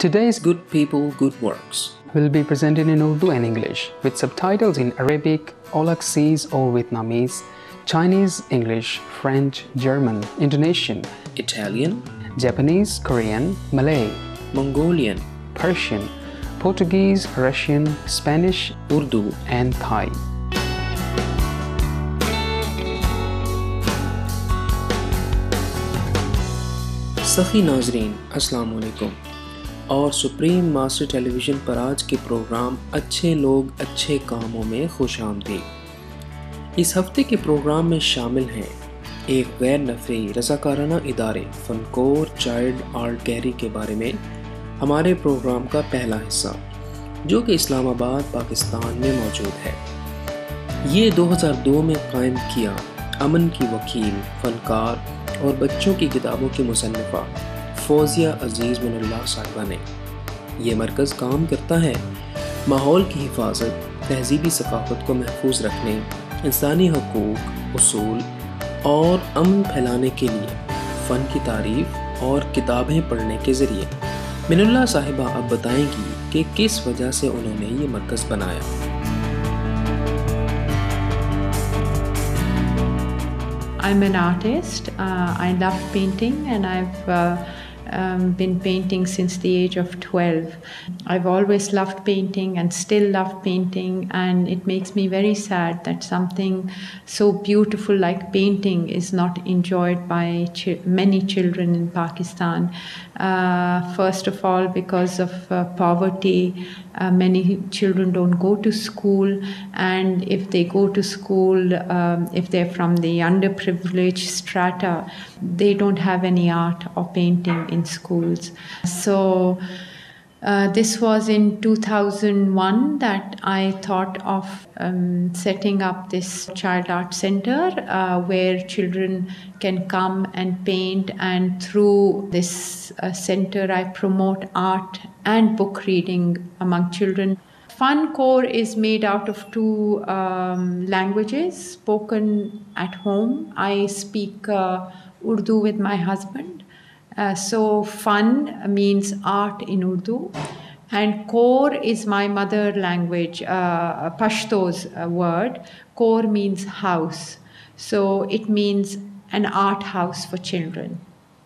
Today's Good People, Good Works will be presented in Urdu and English with subtitles in Arabic, Aulacese or Vietnamese, Chinese, English, French, German, Indonesian, Italian, Japanese, Korean, Malay, Mongolian, Persian, Portuguese, Russian, Spanish, Urdu and Thai. सखी नाजरीन अस्सलाम वालेकुम और supreme master television पर आज के programme अच्छे लोग अच्छे कामों में खुशामदीद। इस हफ्ते के प्रोग्राम में शामिल हैं एक गैर नफ़ी रज़ाकाराना इदारे फनकोर चाइल्ड आर्ट गैलरी के बारे में हमारे प्रोग्राम का पहला हिस्सा, जो कि इस्लामाबाद पाकिस्तान में मौजूद है। ये 2002 में कायम किया अमन की वकील, फनकार और बच्चों की किताबों की मुसन्निफ़ा फौजिया अजीज़ मिनल्लाह साहिबा ने। ये मरकज़ काम करता है माहौल की हिफाजत, तहज़ीबी सकाफ़त को महफूज रखने, इंसानी हकूक़, उसूल और अमन फैलाने के लिए फ़न की तारीफ़ और किताबें पढ़ने के ज़रिए। मिनल्लाह साहिबा अब बताएंगी कि किस वजह से उन्होंने ये मरकज़ बनाया। I'm an artist. I love painting, and I've been painting since the age of 12. I've always loved painting and still love painting, and it makes me very sad that something so beautiful like painting is not enjoyed by many children in Pakistan. First of all, because of poverty, many children don't go to school, and if they go to school, if they're from the underprivileged strata, they don't have any art or painting in schools. So this was in 2001 that I thought of setting up this child art center where children can come and paint, and through this center I promote art and book reading among children. Funcore is made out of two languages spoken at home. I speak Urdu with my husband. So fun means art in Urdu, and kor is my mother language, Pashto's word. Kor means house. So it means an art house for children.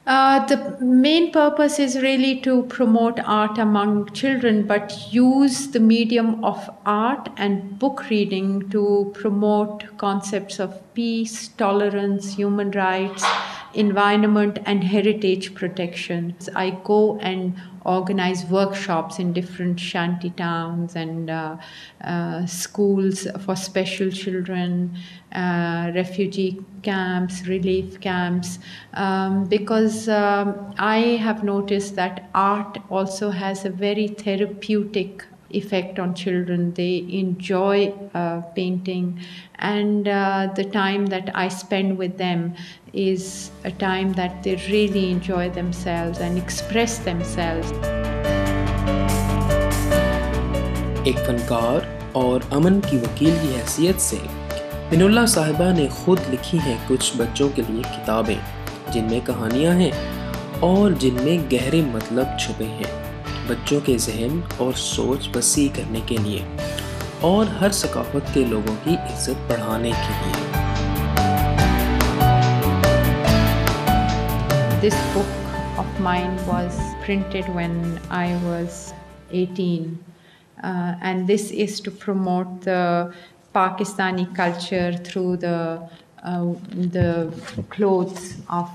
The main purpose is really to promote art among children, but use the medium of art and book reading to promote concepts of peace, tolerance, human rights, environment, and heritage protection. I go and organize workshops in different shanty towns and schools for special children, refugee camps, relief camps, because I have noticed that art also has a very therapeutic effect on children. They enjoy painting, and the time that I spend with them is a time that they really enjoy themselves and express themselves. एक फनकार और अमन की वकील की हैसियत से मिनल्लाह साहिबा ने खुद लिखी हैं कुछ बच्चों के लिए किताबें, जिनमें कहानियाँ हैं और जिनमें गहरे मतलब छुपे हैं, बच्चों के जहन और सोच वसी करने के लिए और हर सकाफत के लोगों की इज्जत बढ़ाने के लिए। This book of mine was printed when I was 18, and this is to promote the Pakistani culture through the clothes of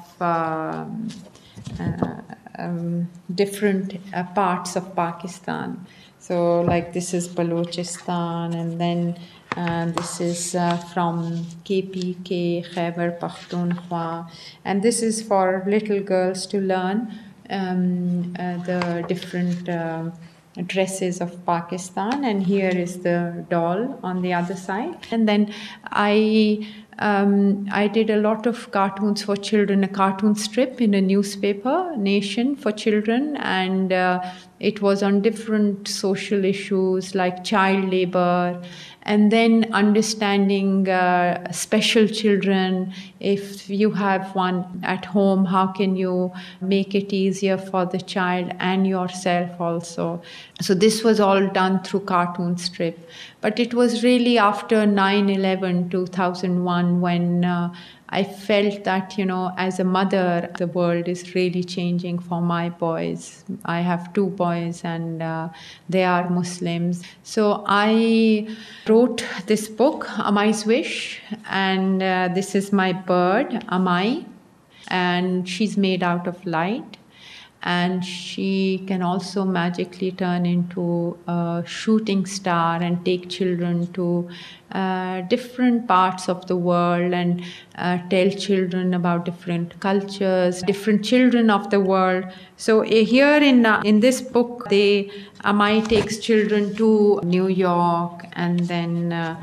different parts of Pakistan. So like this is Balochistan, and then this is from KPK, Khyber Pakhtunkhwa, and this is for little girls to learn the different dresses of Pakistan, and here is the doll on the other side. And then I I did a lot of cartoons for children, a cartoon strip in a newspaper, Nation, for children, and it was on different social issues like child labor, and then understanding special children. If you have one at home, how can you make it easier for the child and yourself also? So this was all done through cartoon strip. But it was really after 9/11, 2001, when I felt that, as a mother, the world is really changing for my boys. I have 2 boys and they are Muslims. So I wrote this book, Amai's Wish, and this is my bird, Amai, and she's made out of light. And she can also magically turn into a shooting star and take children to different parts of the world and tell children about different cultures, different children of the world. So here in this book, Amai takes children to New York, and then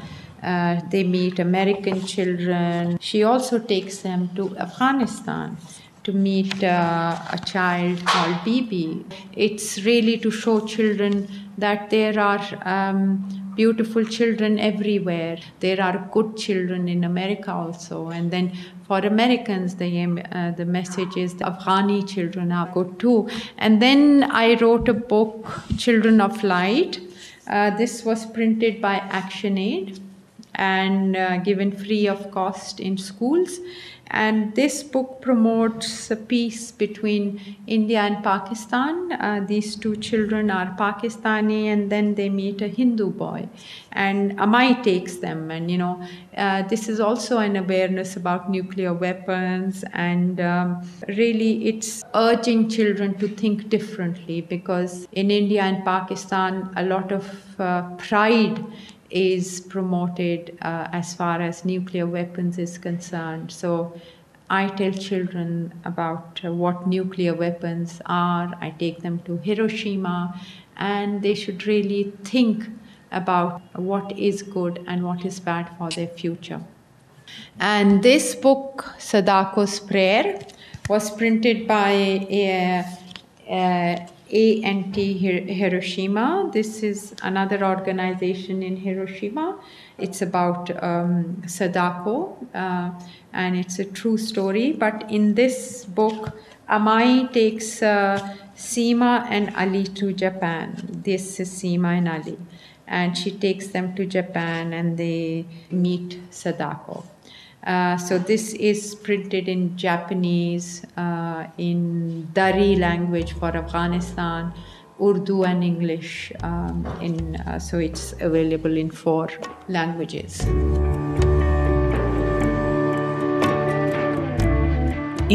they meet American children. She also takes them to Afghanistan to meet a child called Bibi. It's really to show children that there are beautiful children everywhere. There are good children in America also. And then for Americans, the message is the Afghani children are good too. And then I wrote a book, Children of Light. This was printed by ActionAid and given free of cost in schools. And this book promotes a peace between India and Pakistan. These 2 children are Pakistani, and then they meet a Hindu boy. And Amai takes them. And, this is also an awareness about nuclear weapons. And really, it's urging children to think differently, because in India and Pakistan, a lot of pride is promoted as far as nuclear weapons is concerned. So I tell children about what nuclear weapons are. I take them to Hiroshima, and they should really think about what is good and what is bad for their future. And this book, Sadako's Prayer, was printed by ANT Hiroshima. This is another organization in Hiroshima. It's about Sadako, and it's a true story. But in this book, Amai takes Seema and Ali to Japan. This is Seema and Ali. And she takes them to Japan, and they meet Sadako. So this is printed in Japanese, in Dari language for Afghanistan, Urdu and English. So it's available in 4 languages.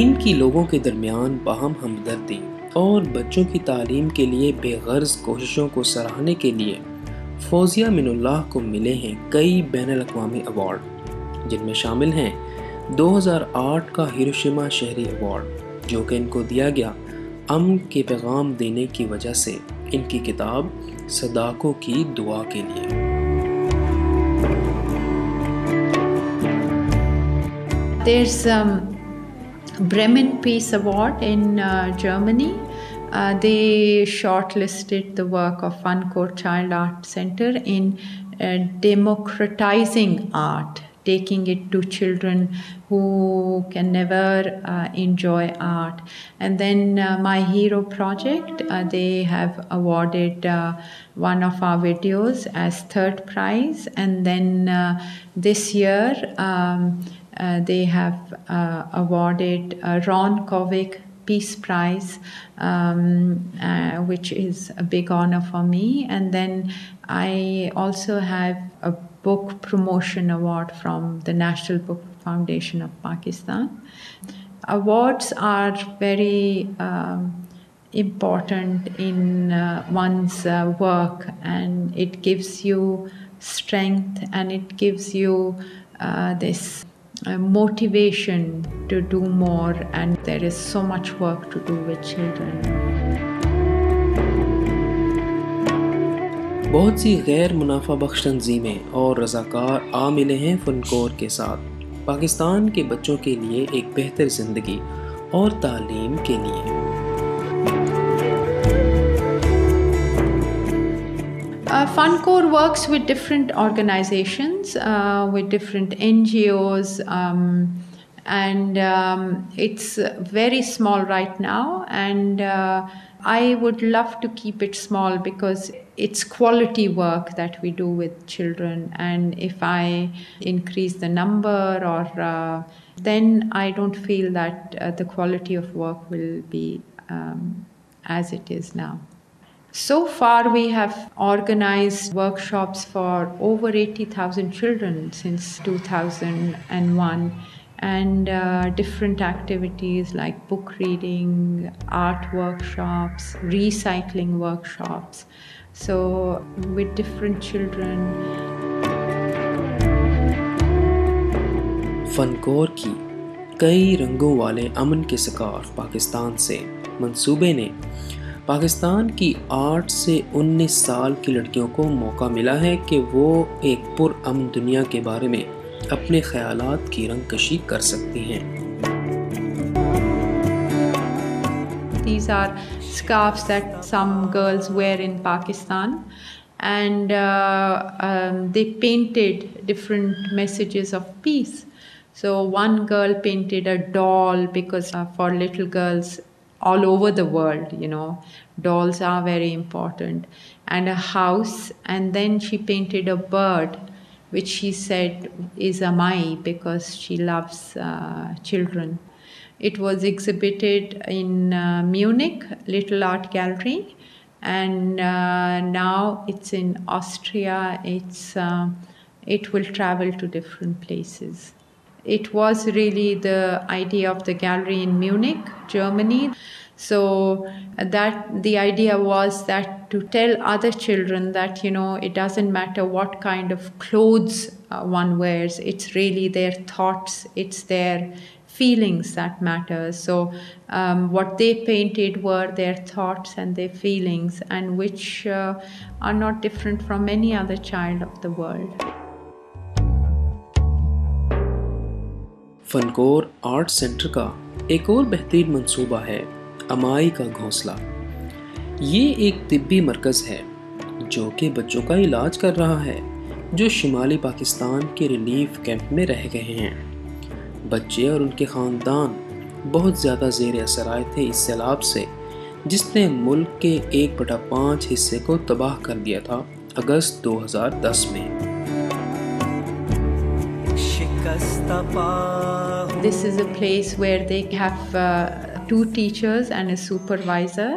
इनकी लोगों के दरमियान बाहम हमदर्दी और बच्चों की तालीम के लिए बेगर्ज कोशिशों को सराहने के लिए फौजिया मिनुल्लाह को मिले हैं कई बैनुल-अक़वामी अवार्ड, जिनमें शामिल हैं 2008 का हिरोशिमा शहरी अवार्ड, जो कि इनको दिया गया अमन के पैगाम देने की वजह से इनकी किताब सदाको की दुआ के लिए। There's Bremen Peace Award in Germany. They shortlisted the work of Funcourt Child Art Center in democratizing art, taking it to children who can never enjoy art. And then My Hero Project, they have awarded one of our videos as 3rd prize. And then this year, they have awarded Ron Kovic Peace Prize, which is a big honor for me. And then I also have a book promotion award from the National Book Foundation of Pakistan. Awards are very important in one's work, and it gives you strength, and it gives you this motivation to do more, and there is so much work to do with children. बहुत सी गैर मुनाफा बख्श तंजीमें और रज़ाकार आ मिले हैं फनकोर के साथ पाकिस्तान के बच्चों के लिए एक बेहतर ज़िंदगी और तालीम के लिए। FunCore works with different organizations, with different NGOs, and it's very small right now. And I would love to keep it small because it's quality work that we do with children. And if I increase the number, or then I don't feel that the quality of work will be as it is now. So far, we have organized workshops for over 80,000 children since 2001, and different activities like book reading, art workshops, recycling workshops. So, with different children. फनकोर की कई रंगों वाले अमन के scarf Pakistan से मंसूबे ने पाकिस्तान की 8 से 19 साल की लड़कियों को मौका मिला है कि वो एक पुरअमन दुनिया के बारे में अपने ख्यालात की रंगकशी कर सकती हैं। These are scarves that some girls wear in Pakistan, and they painted different messages of peace. So one girl painted a doll because for little girls all over the world, dolls are very important, and a house, and then she painted a bird, which she said is a Mai because she loves children. It was exhibited in Munich Little Art Gallery, and now it's in Austria. It will travel to different places. It was really the idea of the gallery in Munich, Germany. So that the idea was that to tell other children that, it doesn't matter what kind of clothes one wears. It's really their thoughts, it's their feelings that matters. So what they painted were their thoughts and their feelings, and which are not different from any other child of the world. Funcore art centre का एक और बेहतरीन मंसूबा है अमाई का घोंसला। ये एक तिब्बी मरकज़ है जो कि बच्चों का इलाज कर रहा है जो शुमाली पाकिस्तान के रिलीफ कैंप में रह गए हैं। बच्चे और उनके ख़ानदान बहुत ज़्यादा ज़ेर असर आए थे इस सैलाब से, जिसने मुल्क के 1/5 हिस्से को तबाह कर दिया था अगस्त 2010 में। This is a place where they have 2 teachers and a supervisor,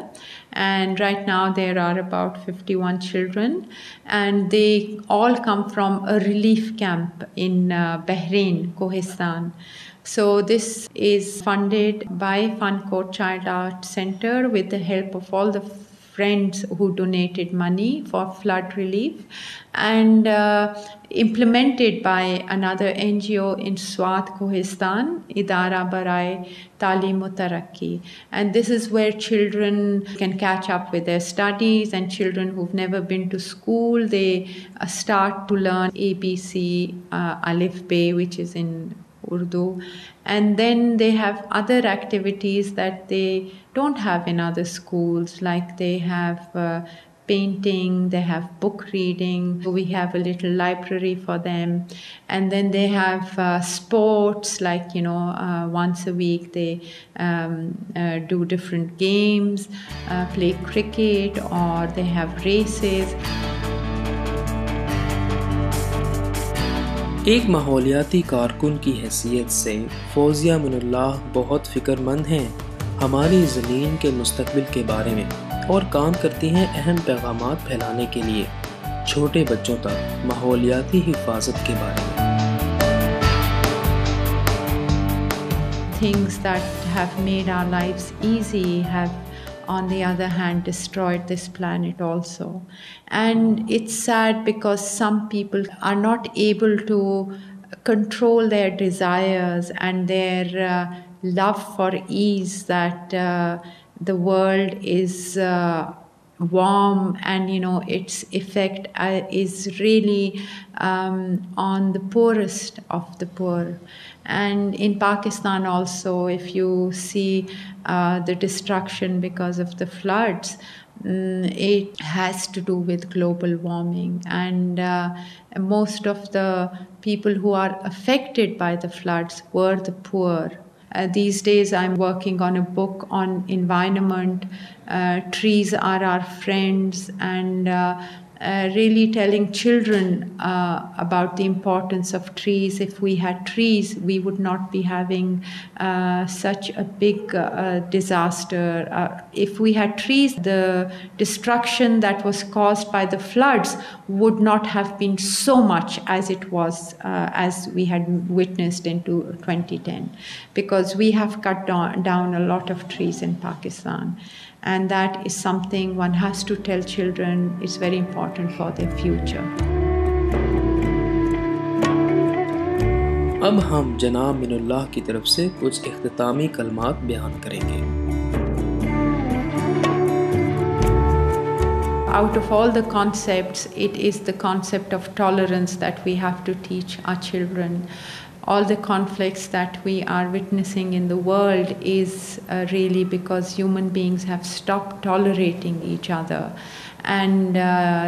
and right now there are about 51 children, and they all come from a relief camp in Bahrain, Kohistan. So this is funded by FunCore Child Art Center with the help of all the friends who donated money for flood relief, and implemented by another NGO in Swat, Kohistan, Idara Barai Talim o Tarakki. And this is where children can catch up with their studies, and children who've never been to school, they start to learn ABC, Alif Be, which is in Urdu, and then they have other activities that they don't have in other schools, like they have painting, they have book reading, we have a little library for them, and then they have sports, like once a week they do different games, play cricket, or they have races. एक माहौलियाती कारकुन की हैसियत से फौजिया मिनुल्लाह बहुत फ़िक्रमंद हैं हमारी ज़मीन के मुस्तकबिल के बारे में, और काम करती हैं अहम पैगामात फैलाने के लिए छोटे बच्चों तक माहौलियाती हिफाजत के बारे में। Things that have made our lives easy have, on the other hand, destroyed this planet also. And it's sad because some people are not able to control their desires and their love for ease, that the world is warm, and its effect is really on the poorest of the poor. And in Pakistan also, if you see the destruction because of the floods, it has to do with global warming, and most of the people who are affected by the floods were the poor. These days I'm working on a book on environment. Trees are our friends, and really telling children about the importance of trees. If we had trees, we would not be having such a big disaster. If we had trees, the destruction that was caused by the floods would not have been so much as it was, as we had witnessed in 2010, because we have cut down a lot of trees in Pakistan. And that is something one has to tell children. It's very important for their future. अब हम जनाब मिनुल्लाह की तरफ से कुछ इख्तितामी कलमात बयान करेंगे। Out of all the concepts, it is the concept of tolerance that we have to teach our children. All the conflicts that we are witnessing in the world is really because human beings have stopped tolerating each other and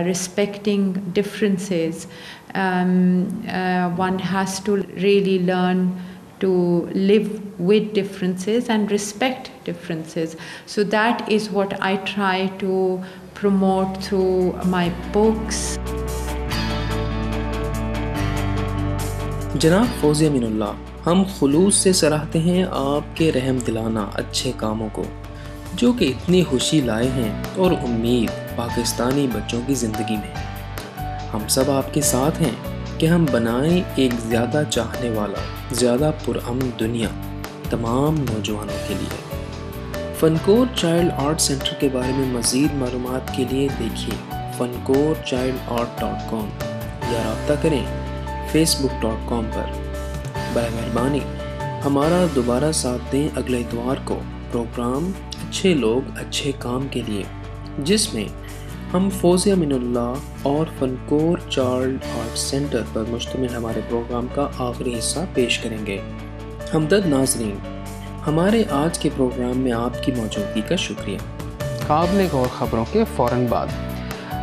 respecting differences. One has to really learn to live with differences and respect differences. So that is what I try to promote through my books. जनाब फौजिया मिनुल्लाह, हम खुलूस से सराहते हैं आपके रहम दिलाना अच्छे कामों को, जो कि इतनी खुशी लाए हैं और उम्मीद पाकिस्तानी बच्चों की ज़िंदगी में। हम सब आपके साथ हैं कि हम बनाएं एक ज़्यादा चाहने वाला, ज़्यादा पुरअमन दुनिया तमाम नौजवानों के लिए। फ़नकोर चाइल्ड आर्ट सेंटर के बारे में मज़ीद मालूमात के लिए देखिए funkorechildart.com या रब्ता करें facebook.com पर। बराए मेहरबानी हमारा दोबारा साथ दें अगले इतवार को प्रोग्राम अच्छे लोग अच्छे काम के लिए, जिसमें हम फौजिया मिनुल्लाह और फ़नकोर चाइल्ड आर्ट सेंटर पर मुश्तमिल हमारे प्रोग्राम का आखिरी हिस्सा पेश करेंगे। हमदर्द नाज़रीन, हमारे आज के प्रोग्राम में आपकी मौजूदगी का शुक्रिया। काबिल गौर ख़बरों के फ़ौरन बाद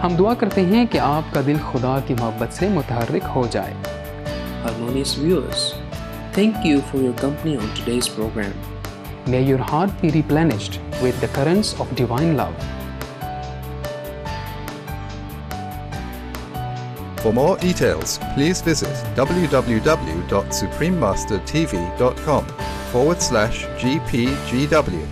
हम दुआ करते हैं कि आपका दिल खुदा की मोहब्बत से मुतहर्रिक हो जाए। Harmonious viewers, thank you for your company on today's program. May your heart be replenished with the currents of divine love. For more details, please visit www.suprememastertv.com/GPGW.